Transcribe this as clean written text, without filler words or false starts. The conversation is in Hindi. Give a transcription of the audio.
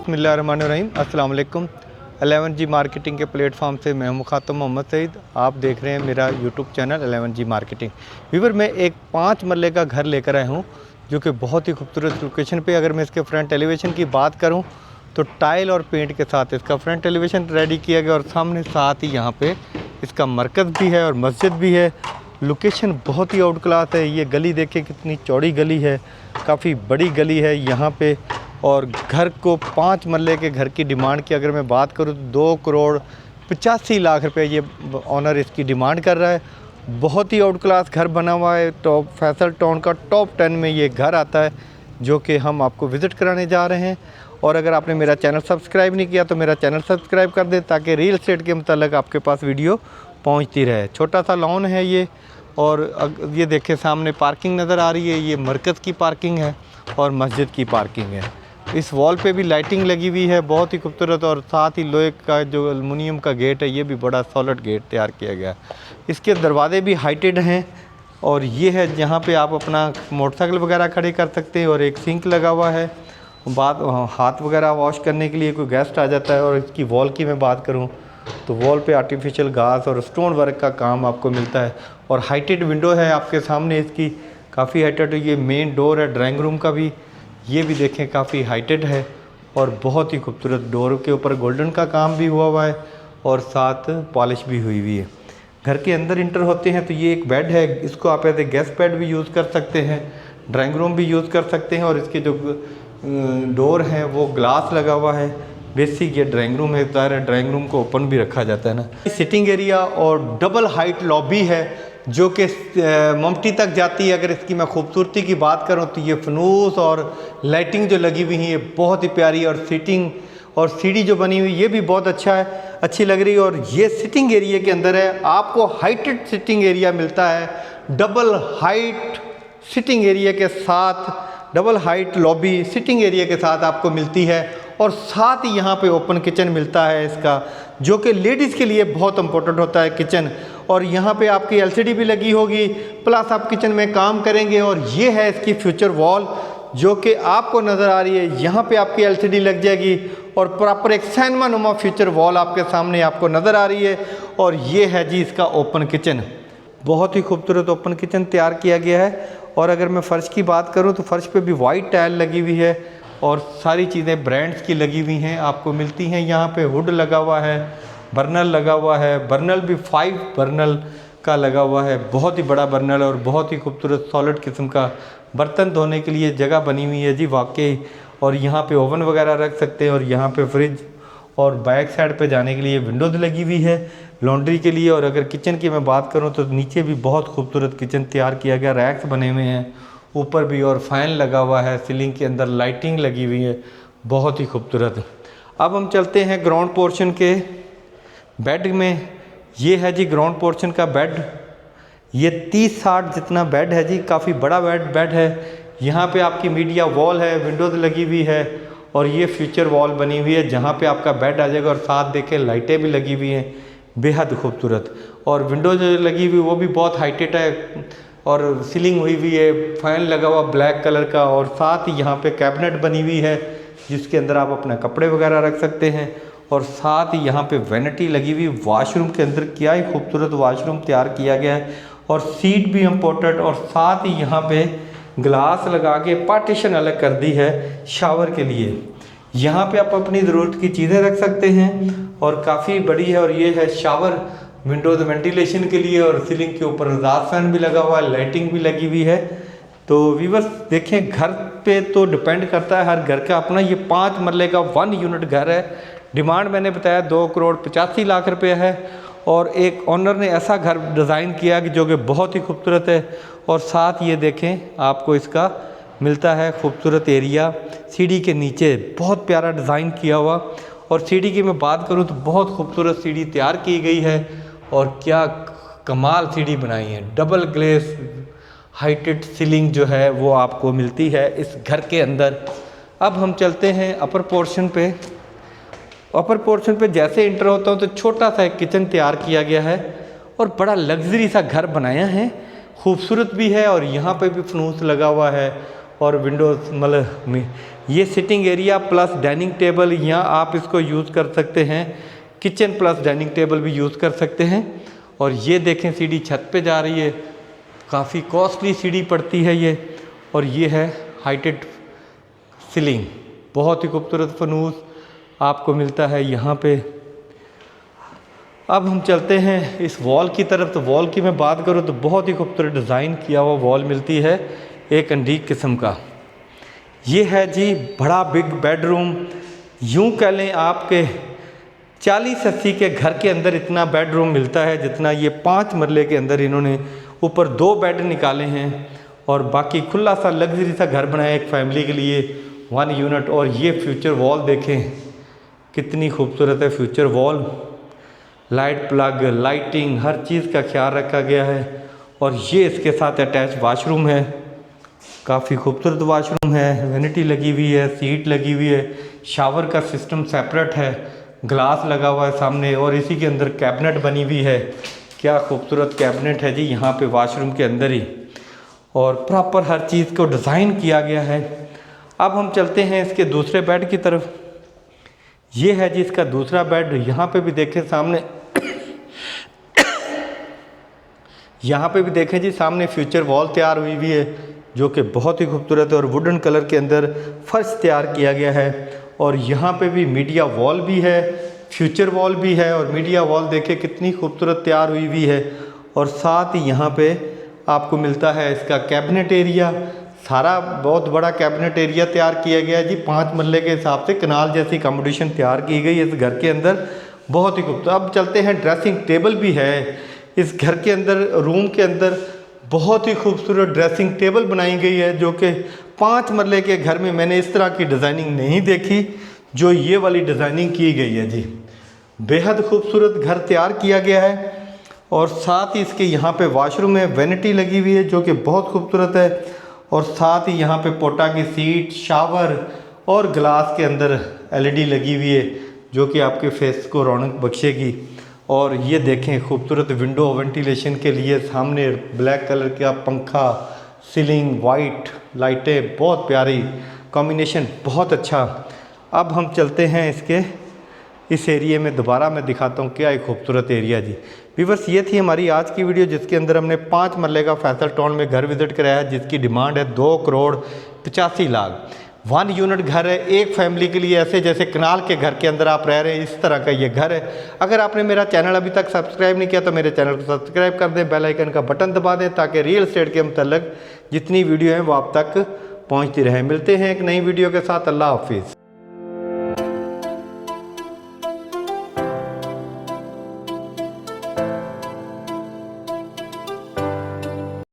बिस्मिल्लाहिर्रहमानिर्रहीम। अस्सलाम वालेकुम। 11G मार्केटिंग के प्लेटफॉर्म से मैं मुखातब मोहम्मद सईद। आप देख रहे हैं मेरा YouTube channel 11G marketing. Viewer, मैं एक 5 मरले का घर लेकर आया हूँ जो कि बहुत ही खूबसूरत लोकेशन पे। अगर मैं इसके फ्रंट एलिवेशन की बात करूँ तो टाइल और पेंट के साथ इसका फ्रंट एलिवेशन रेडी किया गया और सामने साथ ही यहाँ पे इसका मरकज़ भी है और मस्जिद भी है। लोकेशन बहुत ही आउट क्लास है। ये गली देखें कितनी चौड़ी गली है, काफ़ी बड़ी गली है यहाँ पे। और घर को 5 मरले के घर की डिमांड की अगर मैं बात करूँ तो 2,85,00,000 रुपये ये ऑनर इसकी डिमांड कर रहा है। बहुत ही आउट क्लास घर बना हुआ है। टॉप फैसल टाउन का टॉप 10 में ये घर आता है जो कि हम आपको विज़िट कराने जा रहे हैं। और अगर आपने मेरा चैनल सब्सक्राइब नहीं किया तो मेरा चैनल सब्सक्राइब कर दें ताकि रियल एस्टेट के मतलब आपके पास वीडियो पहुंचती रहे। छोटा सा लॉन है ये। और ये देखें सामने पार्किंग नज़र आ रही है। ये मरकज़ की पार्किंग है और मस्जिद की पार्किंग है। इस वॉल पे भी लाइटिंग लगी हुई है, बहुत ही खूबसूरत। और साथ ही लोहे का जो एलुमिनियम का गेट है ये भी बड़ा सॉलिड गेट तैयार किया गया है। इसके दरवाजे भी हाइटेड हैं। और ये है जहाँ पे आप अपना मोटरसाइकिल वगैरह खड़े कर सकते हैं। और एक सिंक लगा हुआ है, हाथ वगैरह वॉश करने के लिए कोई गेस्ट आ जाता है। और इसकी वॉल की मैं बात करूँ तो वॉल पे आर्टिफिशियल घास और स्टोन वर्क का काम आपको मिलता है। और हाइटेड विंडो है आपके सामने, इसकी काफ़ी हाइटेड। ये मेन डोर है ड्राइंग रूम का भी, ये भी देखें काफ़ी हाइटेड है और बहुत ही खूबसूरत। डोर के ऊपर गोल्डन का काम भी हुआ है और साथ पॉलिश भी हुई हुई है। घर के अंदर इंटर होते हैं तो ये एक बेड है, इसको आप एज ए गेस्ट बेड भी यूज़ कर सकते हैं, ड्राइंग रूम भी यूज़ कर सकते हैं। और इसके जो डोर है वो ग्लास लगा हुआ है। बेसिक ये ड्राइंग रूम है, ड्राइंग रूम को ओपन भी रखा जाता है ना। सिटिंग एरिया और डबल हाइट लॉबी है जो कि ममटी तक जाती है। अगर इसकी मैं खूबसूरती की बात करूं तो ये फनूस और लाइटिंग जो लगी हुई है ये बहुत ही प्यारी। और सीटिंग और सीढ़ी जो बनी हुई ये भी बहुत अच्छा है, अच्छी लग रही है। और ये सिटिंग एरिया के अंदर है आपको हाइटेड सिटिंग एरिया मिलता है। डबल हाइट सिटिंग एरिया के साथ, double height lobby sitting area के साथ आपको मिलती है। और साथ ही यहाँ पे ओपन किचन मिलता है इसका, जो कि लेडीज़ के लिए बहुत इम्पोर्टेंट होता है किचन। और यहाँ पे आपकी एलसीडी भी लगी होगी, प्लस आप किचन में काम करेंगे। और ये है इसकी फ्यूचर वॉल जो कि आपको नज़र आ रही है। यहाँ पे आपकी एलसीडी लग जाएगी और प्रॉपर एक सैनमा नुमा फ्यूचर वॉल आपके सामने आपको नज़र आ रही है। और ये है जी इसका ओपन किचन, बहुत ही खूबसूरत ओपन किचन तैयार किया गया है। और अगर मैं फ़र्श की बात करूँ तो फ़र्श पे भी वाइट टाइल लगी हुई है और सारी चीज़ें ब्रांड्स की लगी हुई हैं आपको मिलती हैं। यहाँ पे हुड लगा हुआ है, बर्नल लगा हुआ है, बर्नल भी 5 बर्नल का लगा हुआ है, बहुत ही बड़ा बर्नल। और बहुत ही खूबसूरत सॉलिड किस्म का बर्तन धोने के लिए जगह बनी हुई है जी वाकई। और यहाँ पे ओवन वगैरह रख सकते हैं। और यहाँ पे फ्रिज और बैक साइड पे जाने के लिए विंडोज़ लगी हुई है लॉन्ड्री के लिए। और अगर किचन की मैं बात करूँ तो नीचे भी बहुत खूबसूरत किचन तैयार किया गया, रैक्स बने हुए हैं ऊपर भी और फैन लगा हुआ है। सीलिंग के अंदर लाइटिंग लगी हुई है, बहुत ही खूबसूरत। अब हम चलते हैं ग्राउंड पोर्शन के बेड में। ये है जी ग्राउंड पोर्शन का बेड। ये 30-60 जितना बेड है जी, काफ़ी बड़ा बेड है। यहाँ पे आपकी मीडिया वॉल है, विंडोज़ लगी हुई है। और ये फ्यूचर वॉल बनी हुई है जहाँ पे आपका बेड आ जाएगा। और साथ देखें लाइटें भी लगी हुई हैं, बेहद खूबसूरत। और विंडोज लगी हुई वो भी बहुत हाइटेड है। और सीलिंग हुई हुई है, फैन लगा हुआ ब्लैक कलर का। और साथ ही यहाँ पे कैबिनेट बनी हुई है जिसके अंदर आप अपने कपड़े वगैरह रख सकते हैं। और साथ ही यहाँ पे वैनिटी लगी हुई, वॉशरूम के अंदर क्या ही खूबसूरत वॉशरूम तैयार किया गया है। और सीट भी इम्पोर्टेंट। और साथ ही यहाँ पे ग्लास लगा के पार्टीशन अलग कर दी है शावर के लिए। यहाँ पे आप अपनी ज़रूरत की चीज़ें रख सकते हैं और काफ़ी बड़ी है। और ये है शावर, विंडोज़ वेंटिलेशन के लिए। और सीलिंग के ऊपर एग्जॉस्ट फैन भी लगा हुआ है, लाइटिंग भी लगी हुई है। तो व्यूअर्स देखें, घर पे तो डिपेंड करता है हर घर का अपना। ये 5 मरले का 1 यूनिट घर है। डिमांड मैंने बताया 2,85,00,000 रुपये है। और एक ऑनर ने ऐसा घर डिज़ाइन किया कि जो कि बहुत ही खूबसूरत है। और साथ ये देखें आपको इसका मिलता है खूबसूरत एरिया सीढ़ी के नीचे, बहुत प्यारा डिज़ाइन किया हुआ। और सीढ़ी की मैं बात करूं तो बहुत खूबसूरत सीढ़ी तैयार की गई है। और क्या कमाल सीढ़ी बनाई है, डबल ग्लेस हाइटेड सीलिंग जो है वो आपको मिलती है इस घर के अंदर। अब हम चलते हैं अपर पोर्शन पे। अपर पोर्शन पे जैसे इंटर होता हूँ तो छोटा सा एक किचन तैयार किया गया है और बड़ा लग्जरी सा घर बनाया है, खूबसूरत भी है। और यहाँ पे भी फनूस लगा हुआ है और विंडोज़ मतलब ये sitting area plus dining table, यहाँ आप इसको यूज़ कर सकते हैं। किचन प्लस डाइनिंग टेबल भी यूज़ कर सकते हैं। और ये देखें सीढ़ी छत पे जा रही है, काफ़ी कॉस्टली सीढ़ी पड़ती है ये। और ये है हाइटेड सीलिंग, बहुत ही खूबसूरत फनूस आपको मिलता है यहाँ पे। अब हम चलते हैं इस वॉल की तरफ। तो वॉल की मैं बात करूँ तो बहुत ही खूबसूरत डिज़ाइन किया हुआ वॉल मिलती है, एक अंडीक किस्म का। ये है जी बड़ा बिग बेडरूम, यूँ कह लें आपके 40-80 के घर के अंदर इतना बेडरूम मिलता है जितना ये 5 मरले के अंदर इन्होंने ऊपर 2 बेड निकाले हैं और बाकी खुला सा लग्जरी सा घर बनाया एक फैमिली के लिए, 1 यूनिट। और ये फ्यूचर वॉल देखें कितनी खूबसूरत है future wall, light plug, lighting, हर चीज़ का ख्याल रखा गया है। और ये इसके साथ अटैच वाशरूम है, काफ़ी खूबसूरत वाशरूम है, वैनिटी लगी हुई है, सीट लगी हुई है, शावर का सिस्टम सेपरेट है, ग्लास लगा हुआ है सामने और इसी के अंदर कैबिनेट बनी हुई है। क्या खूबसूरत कैबिनेट है जी यहाँ पे वाशरूम के अंदर ही, और प्रॉपर हर चीज़ को डिज़ाइन किया गया है। अब हम चलते हैं इसके दूसरे बेड की तरफ। ये है जी इसका दूसरा बेड। यहाँ पे भी देखें सामने यहाँ पे भी देखें जी सामने फ्यूचर वॉल तैयार हुई हुई है जो कि बहुत ही खूबसूरत है और वुडन कलर के अंदर फर्श तैयार किया गया है। और यहाँ पे भी मीडिया वॉल भी है, फ्यूचर वॉल भी है। और मीडिया वॉल देखें कितनी खूबसूरत तैयार हुई हुई है। और साथ ही यहाँ पे आपको मिलता है इसका कैबिनेट एरिया, सारा बहुत बड़ा कैबिनेट एरिया तैयार किया गया है जी। 5 मरले के हिसाब से कनाल जैसी अकोमोडेशन तैयार की गई है इस घर के अंदर, बहुत ही खूबसूरत। अब चलते हैं, ड्रेसिंग टेबल भी है इस घर के अंदर, रूम के अंदर बहुत ही खूबसूरत ड्रेसिंग टेबल बनाई गई है जो कि 5 मरले के घर में मैंने इस तरह की डिज़ाइनिंग नहीं देखी जो ये वाली डिज़ाइनिंग की गई है जी। बेहद खूबसूरत घर तैयार किया गया है। और साथ ही इसके यहाँ पे वॉशरूम में वैनिटी लगी हुई है जो कि बहुत खूबसूरत है। और साथ ही यहाँ पे पोटा की सीट, शावर और ग्लास के अंदर एलईडी लगी हुई है जो कि आपके फेस को रौनक बख्शेगी। और ये देखें खूबसूरत विंडो वेंटिलेशन के लिए सामने ब्लैक कलर का पंखा, सीलिंग वाइट लाइटें, बहुत प्यारी कॉम्बिनेशन, बहुत अच्छा। अब हम चलते हैं इसके इस एरिया में, दोबारा मैं दिखाता हूँ क्या एक खूबसूरत एरिया जी। व्यूअर्स, ये थी हमारी आज की वीडियो जिसके अंदर हमने 5 मरले का फैसल टाउन में घर विजिट कराया है जिसकी डिमांड है 2,85,00,000। 1 यूनिट घर है एक फैमिली के लिए, ऐसे जैसे कनाल के घर के अंदर आप रह रहे हैं इस तरह का ये घर है। अगर आपने मेरा चैनल अभी तक सब्सक्राइब नहीं किया तो मेरे चैनल को सब्सक्राइब कर दें, बेल आइकन का बटन दबा दें ताकि रियल एस्टेट के मतलब जितनी वीडियो हैं वो आप तक पहुँचती रहे। मिलते हैं एक नई वीडियो के साथ, अल्लाह हाफिज़।